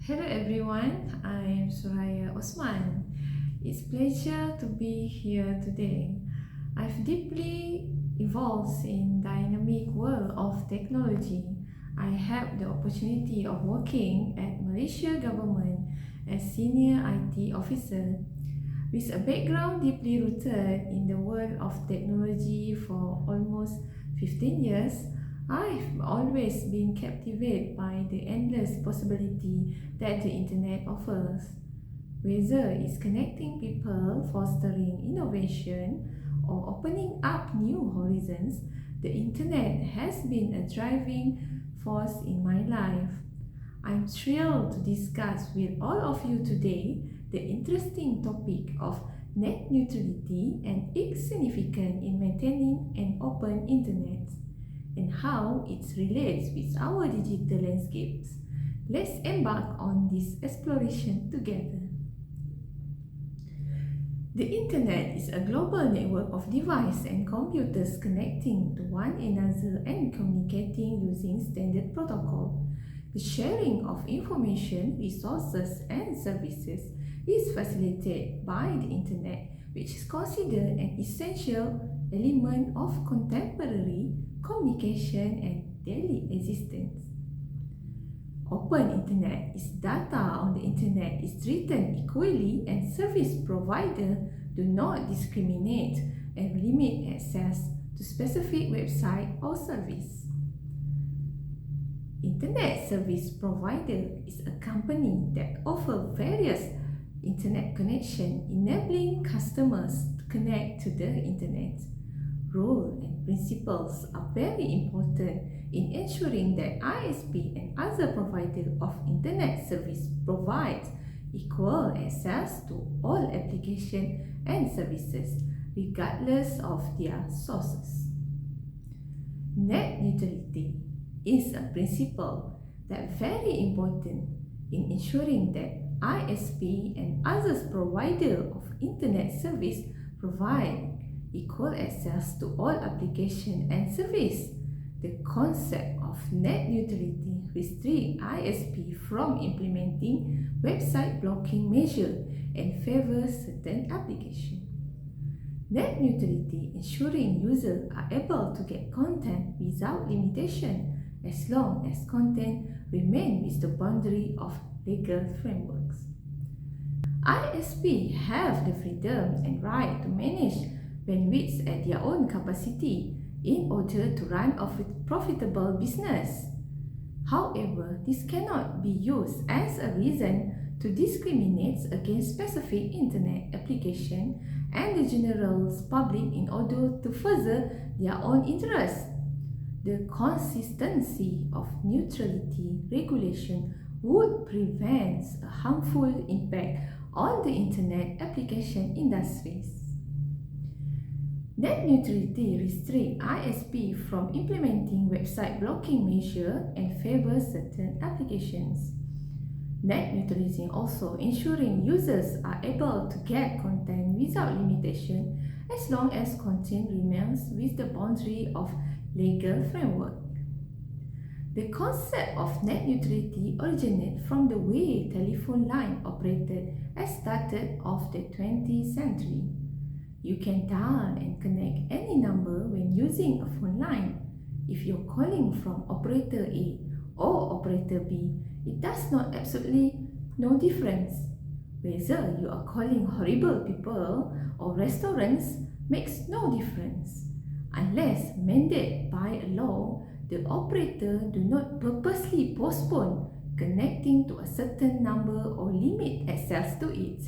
Hello everyone, I'm Suraya Osman. It's pleasure to be here today. I've deeply evolved in dynamic world of technology. I have the opportunity of working at Malaysia government as senior IT officer with a background deeply rooted in the world of technology for almost 15 years. I've always been captivated by the endless possibility that the internet offers. Whether it's connecting people, fostering innovation, or opening up new horizons, the internet has been a driving force in my life. I'm thrilled to discuss with all of you today the interesting topic of net neutrality and its significance in maintaining an open internet and how it relates with our digital landscapes. Let's embark on this exploration together. The Internet is a global network of devices and computers connecting to one another and communicating using standard protocol. The sharing of information, resources, and services is facilitated by the Internet, which is considered an essential element of contemporary communication and daily existence. Open Internet is data on the Internet is treated equally and service providers do not discriminate and limit access to specific website or service. Internet service provider is a company that offers various internet connection enabling customers to connect to the internet. Rules and principles are very important in ensuring that ISP and other providers of internet service provide equal access to all applications and services regardless of their sources. Net neutrality is a principle that very important in ensuring that ISP and others provider of internet service provide equal access to all application and service. The concept of net neutrality restricts ISP from implementing website blocking measures and favors certain applications. Net neutrality ensuring users are able to get content without limitation as long as content remains with the boundary of legal frameworks. ISP have the freedom and right to manage bandwidth at their own capacity in order to run a profitable business. However, this cannot be used as a reason to discriminate against specific internet application and the general public in order to further their own interests. The consistency of neutrality regulation would prevent a harmful impact on the internet application industries. Net neutrality restricts ISP from implementing website blocking measures and favors certain applications. Net neutrality also ensuring users are able to get content without limitation as long as content remains with the boundary of legal framework. The concept of net neutrality originated from the way telephone line operated at the start of the 20th century. You can dial and connect any number when using a phone line. If you're calling from operator A or operator B, it does not absolutely no difference. Whether you are calling horrible people or restaurants makes no difference. Unless mandated by a law, the operator do not purposely postpone connecting to a certain number or limit access to it.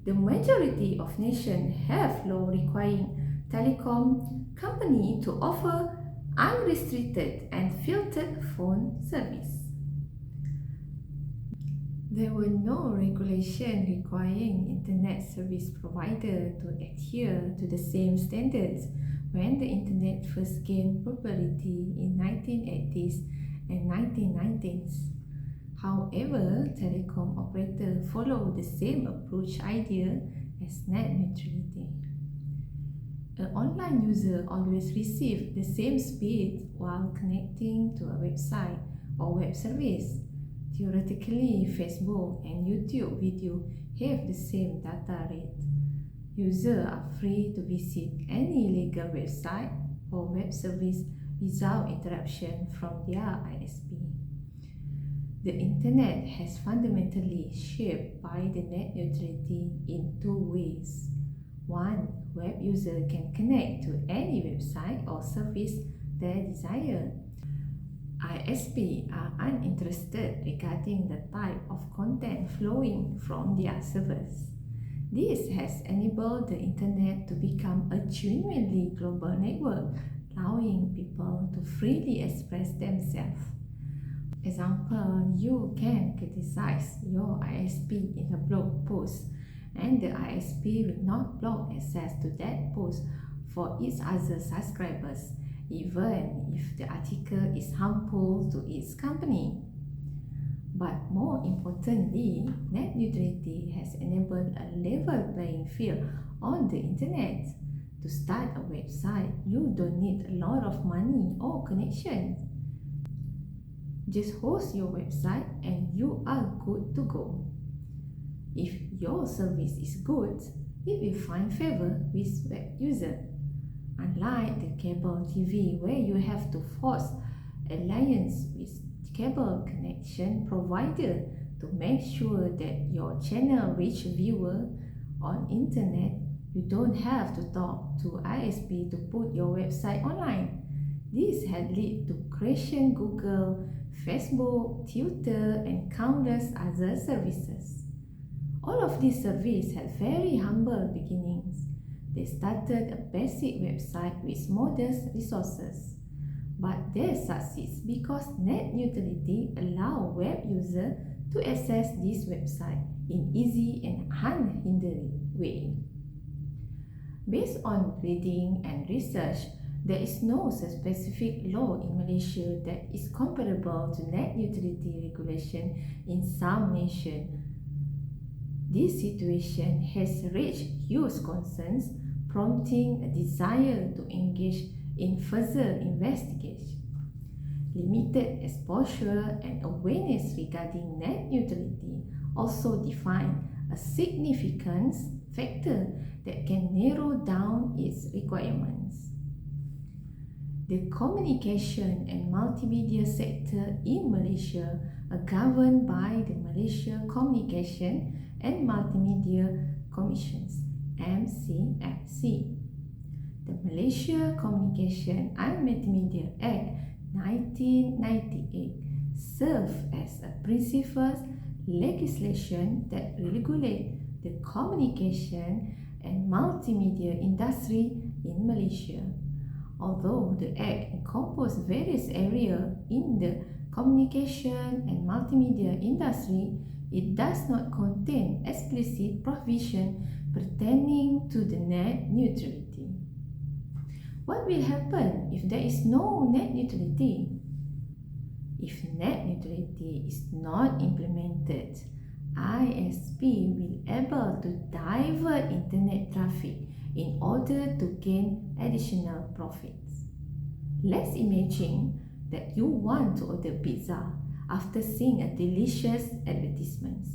The majority of nations have law requiring telecom companies to offer unrestricted and filtered phone service. There were no regulations requiring internet service providers to adhere to the same standards when the internet first gained popularity in 1980s and 1990s. However, telecom operators follow the same approach idea as net neutrality. An online user always receives the same speed while connecting to a website or web service. Theoretically, Facebook and YouTube video have the same data rate. Users are free to visit any legal website or web service without interruption from their ISP. The Internet has fundamentally shaped by the net neutrality in two ways. One, web users can connect to any website or service they desire. ISP are uninterested regarding the type of content flowing from their servers. This has enabled the Internet to become a genuinely global network, allowing people to freely express themselves. Example, you can criticize your ISP in a blog post, and the ISP will not block access to that post for its other subscribers, even if the article is harmful to its company. But more importantly, net neutrality has enabled a level playing field on the Internet. To start a website, you don't need a lot of money or connection. Just host your website and you are good to go. If your service is good, it will find favor with web users. Unlike the cable TV where you have to force alliance with cable connection provider to make sure that your channel reach viewer on internet, you don't have to talk to ISP to put your website online. This had led to creation Google, Facebook, Twitter, and countless other services. All of these services had very humble beginnings. They started a basic website with modest resources, but they succeed because net neutrality allows web users to access this website in easy and unhindered way. Based on reading and research, there is no specific law in Malaysia that is comparable to net neutrality regulation in some nations. This situation has raised huge concerns, prompting a desire to engage in further investigation. Limited exposure and awareness regarding net neutrality also define a significant factor that can narrow down its requirements. The communication and multimedia sector in Malaysia are governed by the Malaysia Communication and Multimedia Commissions, MCMC. The Malaysia Communication and Multimedia Act 1998 serves as a principal legislation that regulates the communication and multimedia industry in Malaysia. Although the Act encompasses various areas in the communication and multimedia industry, it does not contain explicit provision pertaining to the net neutrality. What will happen if there is no net neutrality? If net neutrality is not implemented, ISP will be able to divert internet traffic in order to gain additional profits. Let's imagine that you want to order pizza after seeing a delicious advertisement.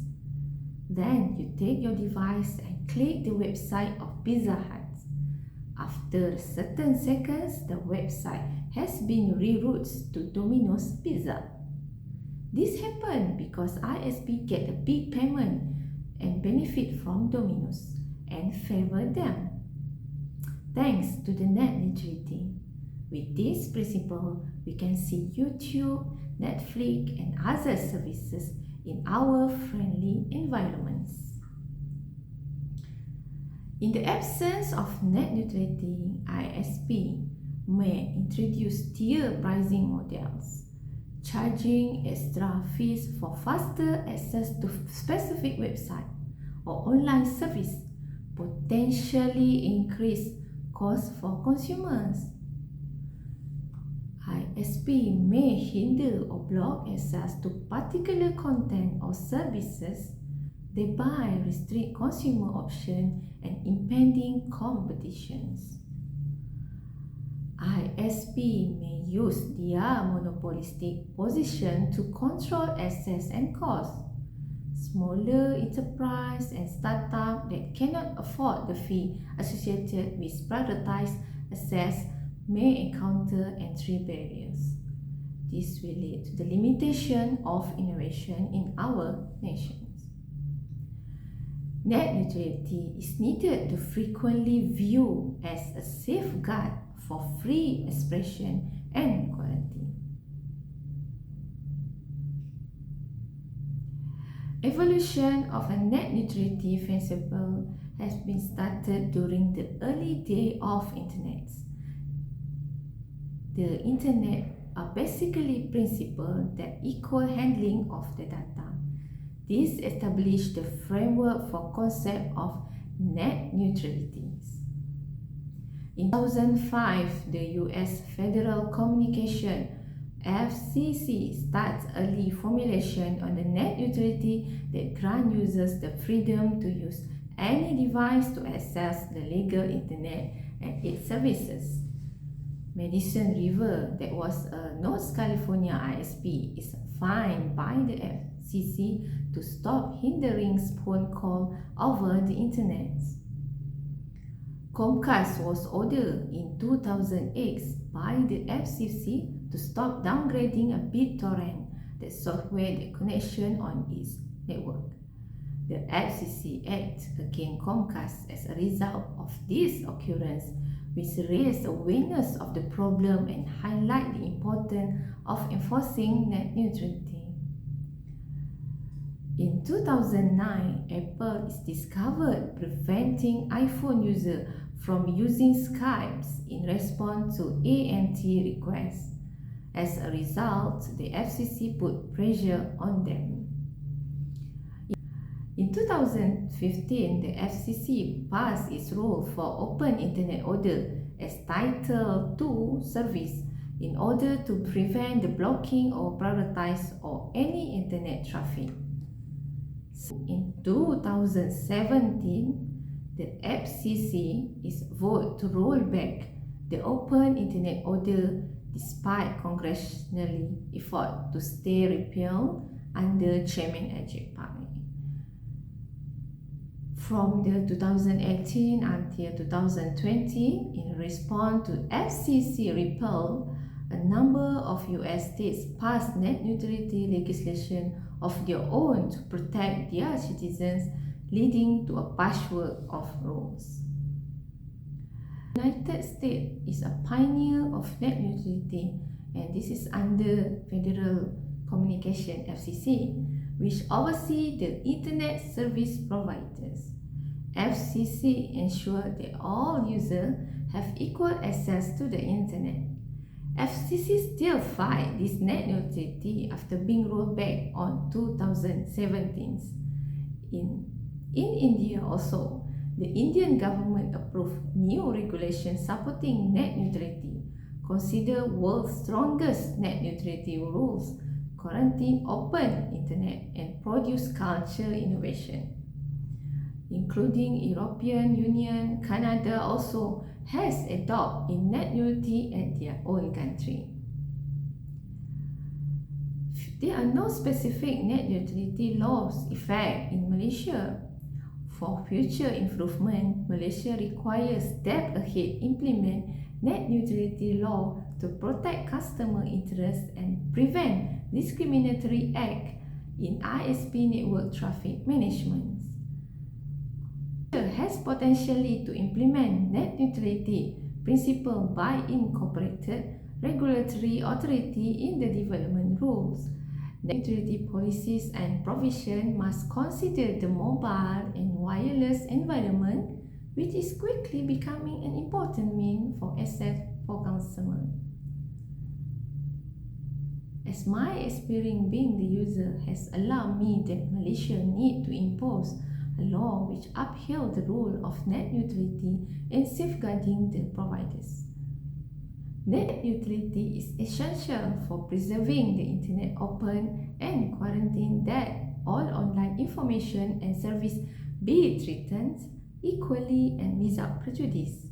Then you take your device and click the website of Pizza Hut. After certain seconds, the website has been rerouted to Domino's Pizza. This happened because ISP get a big payment and benefit from Domino's and favor them. Thanks to the net neutrality. With this principle, we can see YouTube, Netflix, and other services in our friendly environments. In the absence of net neutrality, ISP may introduce tier pricing models, charging extra fees for faster access to specific websites or online service, potentially increase costs for consumers. ISP may hinder or block access to particular content or services, thereby restrict consumer options and impending competitions. ISP may use their monopolistic position to control access and cost. Smaller enterprise and startup that cannot afford the fee associated with prioritized access may encounter entry barriers. This will lead to the limitation of innovation in our nations. Net neutrality is needed to frequently view as a safeguard for free expression and equality. Evolution of a net neutrality principle has been started during the early day of Internet. The Internet are basically principles that equal handling of the data. This established the framework for concept of net neutrality. In 2005, the US Federal Communication FCC starts early formulation on the net neutrality that grants users the freedom to use any device to access the legal internet and its services. Madison River, that was a North California ISP, is fined by the FCC to stop hindering phone call over the internet. Comcast was ordered in 2008 by the FCC to stop downgrading a BitTorrent, the software that connection on its network. The FCC acted against Comcast as a result of this occurrence, which raised awareness of the problem and highlight the importance of enforcing net neutrality. In 2009, Apple is discovered preventing iPhone users from using Skype in response to AMT requests. As a result, the FCC put pressure on them. In 2015, the FCC passed its rule for Open Internet Order as Title II service in order to prevent the blocking or prioritize or any internet traffic. In 2017, the FCC is voted to roll back the Open Internet Order despite congressional effort to stay repealed under Chairman Ajit Pai. From the 2018 until 2020, in response to FCC repeal, a number of US states passed net neutrality legislation of their own to protect their citizens, leading to a patchwork of rules. The United States is a pioneer of net neutrality, and this is under Federal Communication FCC, which oversees the Internet Service Providers. FCC ensures that all users have equal access to the Internet. FCC still fight this net neutrality after being rolled back on 2017. In India also, the Indian government approved new regulations supporting net neutrality, considered world's strongest net neutrality rules, guaranteeing open internet and produce cultural innovation. Including European Union, Canada also has adopted net neutrality at their own country. There are no specific net neutrality laws effect in Malaysia. For future improvement, Malaysia requires step-ahead implement net neutrality law to protect customer interests and prevent discriminatory act in ISP network traffic management. Has potentially to implement net neutrality principle by incorporated regulatory authority in the development rules. Net neutrality policies and provision must consider the mobile and wireless environment, which is quickly becoming an important means for access for consumers. As my experience being the user has allowed me that Malaysia need to impose a law which upheld the rule of net neutrality and safeguarding the providers. Net neutrality is essential for preserving the internet open and guaranteeing that all online information and service be treated equally and without prejudice.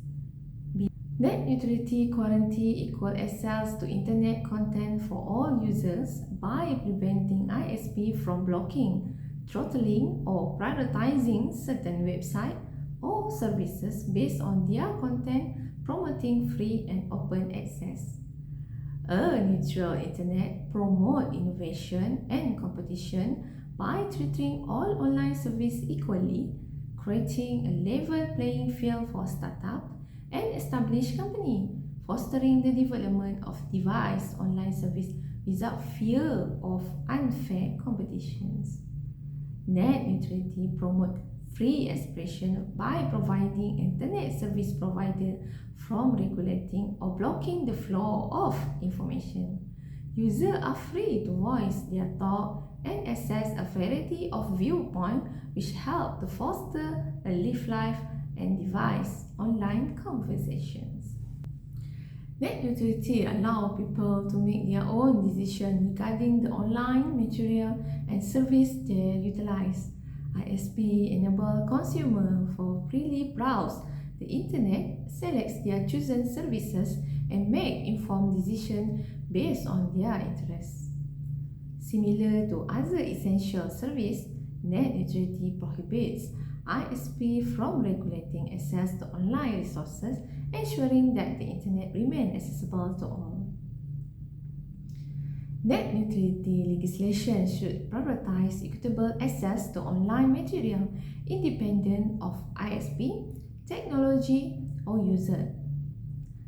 Net neutrality guarantee equal access to internet content for all users by preventing ISP from blocking, throttling, or prioritizing certain websites or services based on their content, promoting free and open access. A neutral internet promotes innovation and competition by treating all online services equally, creating a level playing field for startups and established companies, fostering the development of device online service without fear of unfair competitions. Net neutrality promotes free expression by providing internet service provider from regulating or blocking the flow of information. Users are free to voice their thought and access a variety of viewpoints which help to foster a live life and device online conversations. Net neutrality allows people to make their own decisions regarding the online material and service they utilize. ISP enable consumers for freely browse the internet, select their chosen services, and make informed decisions based on their interests. Similar to other essential services, net neutrality prohibits ISP from regulating access to online resources, ensuring that the internet remains accessible to all. Net neutrality legislation should prioritize equitable access to online material independent of ISP, technology, or user.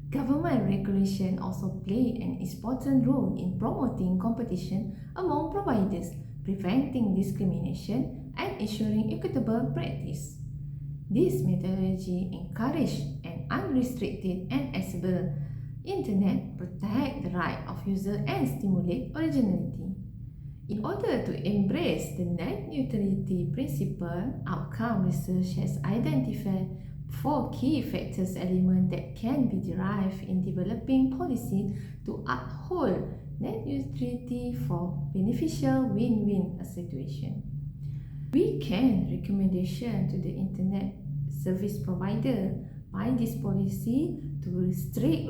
Government regulation also play an important role in promoting competition among providers, preventing discrimination, and ensuring equitable practice. This methodology encourages an unrestricted and accessible internet, protect the right of users, and stimulate originality. In order to embrace the net neutrality principle, outcome research has identified four key factors elements that can be derived in developing policy to uphold net neutrality for beneficial win-win situation. We can recommendation to the internet service provider by this policy to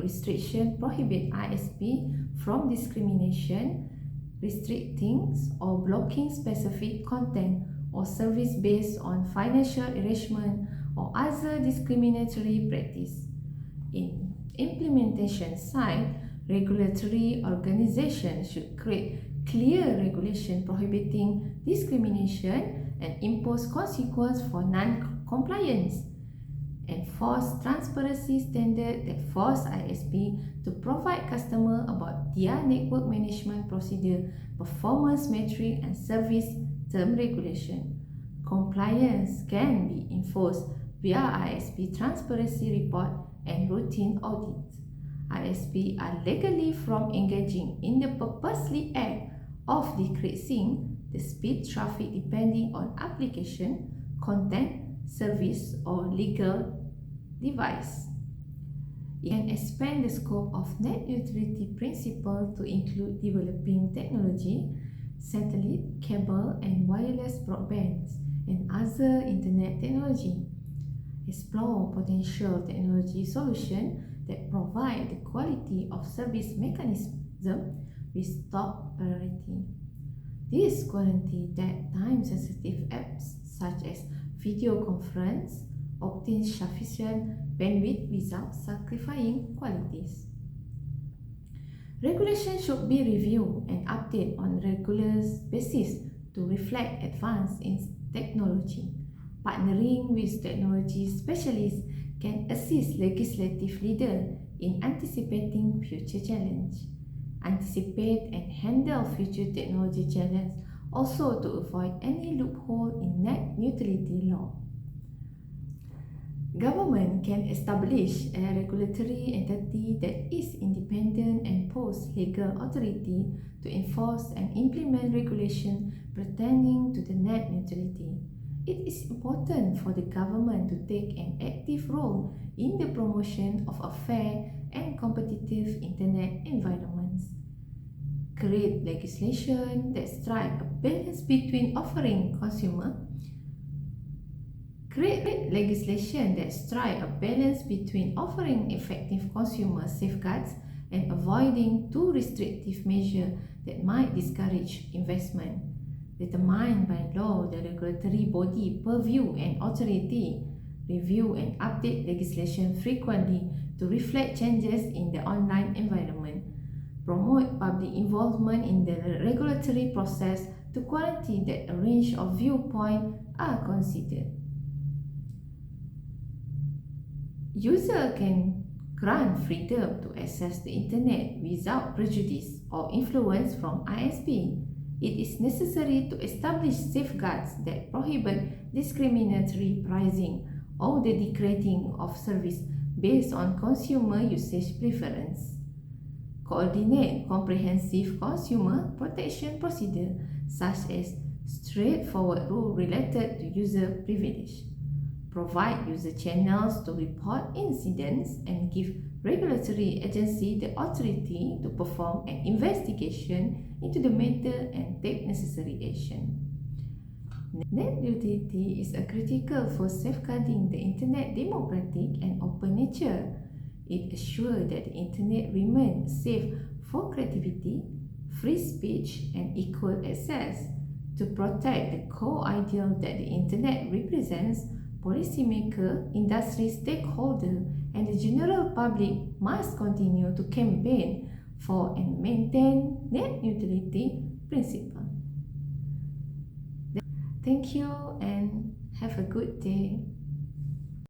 restriction prohibit ISP from discrimination, restricting or blocking specific content or service based on financial arrangement or other discriminatory practice. In implementation side, regulatory organizations should create clear regulation prohibiting discrimination and impose consequences for non-compliance. Enforce transparency standards that force ISP to provide customers about their network management procedure, performance metric, and service term regulation. Compliance can be enforced via ISP transparency report and routine audits. ISP are legally from engaging in the purposely act of decreasing the speed traffic depending on application, content, service, or legal device. It can expand the scope of net neutrality principle to include developing technology, satellite, cable, and wireless broadband, and other internet technology. Explore potential technology solutions that provide the quality of service mechanism with top priority. This guarantees that time-sensitive apps such as video conference obtain sufficient bandwidth without sacrificing qualities. Regulation should be reviewed and updated on a regular basis to reflect advances in technology. Partnering with technology specialists can assist legislative leaders in anticipating future challenges. Anticipate and handle future technology challenges also to avoid any loophole in net neutrality law. Government can establish a regulatory entity that is independent and possess legal authority to enforce and implement regulation pertaining to the net neutrality. It is important for the government to take an active role in the promotion of a fair and competitive internet environment. Create legislation that strike a balance between offering consumers create legislation that strike a balance between offering effective consumer safeguards and avoiding too restrictive measures that might discourage investment. Determined by law, the regulatory body purview and authority review and update legislation frequently to reflect changes in the online environment, promote public involvement in the regulatory process to guarantee that a range of viewpoints are considered. User can grant freedom to access the internet without prejudice or influence from ISP. It is necessary to establish safeguards that prohibit discriminatory pricing or the degrading of service based on consumer usage preference. Coordinate comprehensive consumer protection procedures such as straightforward rules related to user privilege. Provide user channels to report incidents and give regulatory agency the authority to perform an investigation into the matter and take necessary action. Net neutrality is critical for safeguarding the internet democratic and open nature. It assures that the internet remains safe for creativity, free speech, and equal access. To protect the core ideal that the internet represents, policymakers, industry stakeholders, and the general public must continue to campaign for and maintain net neutrality principle. Thank you and have a good day.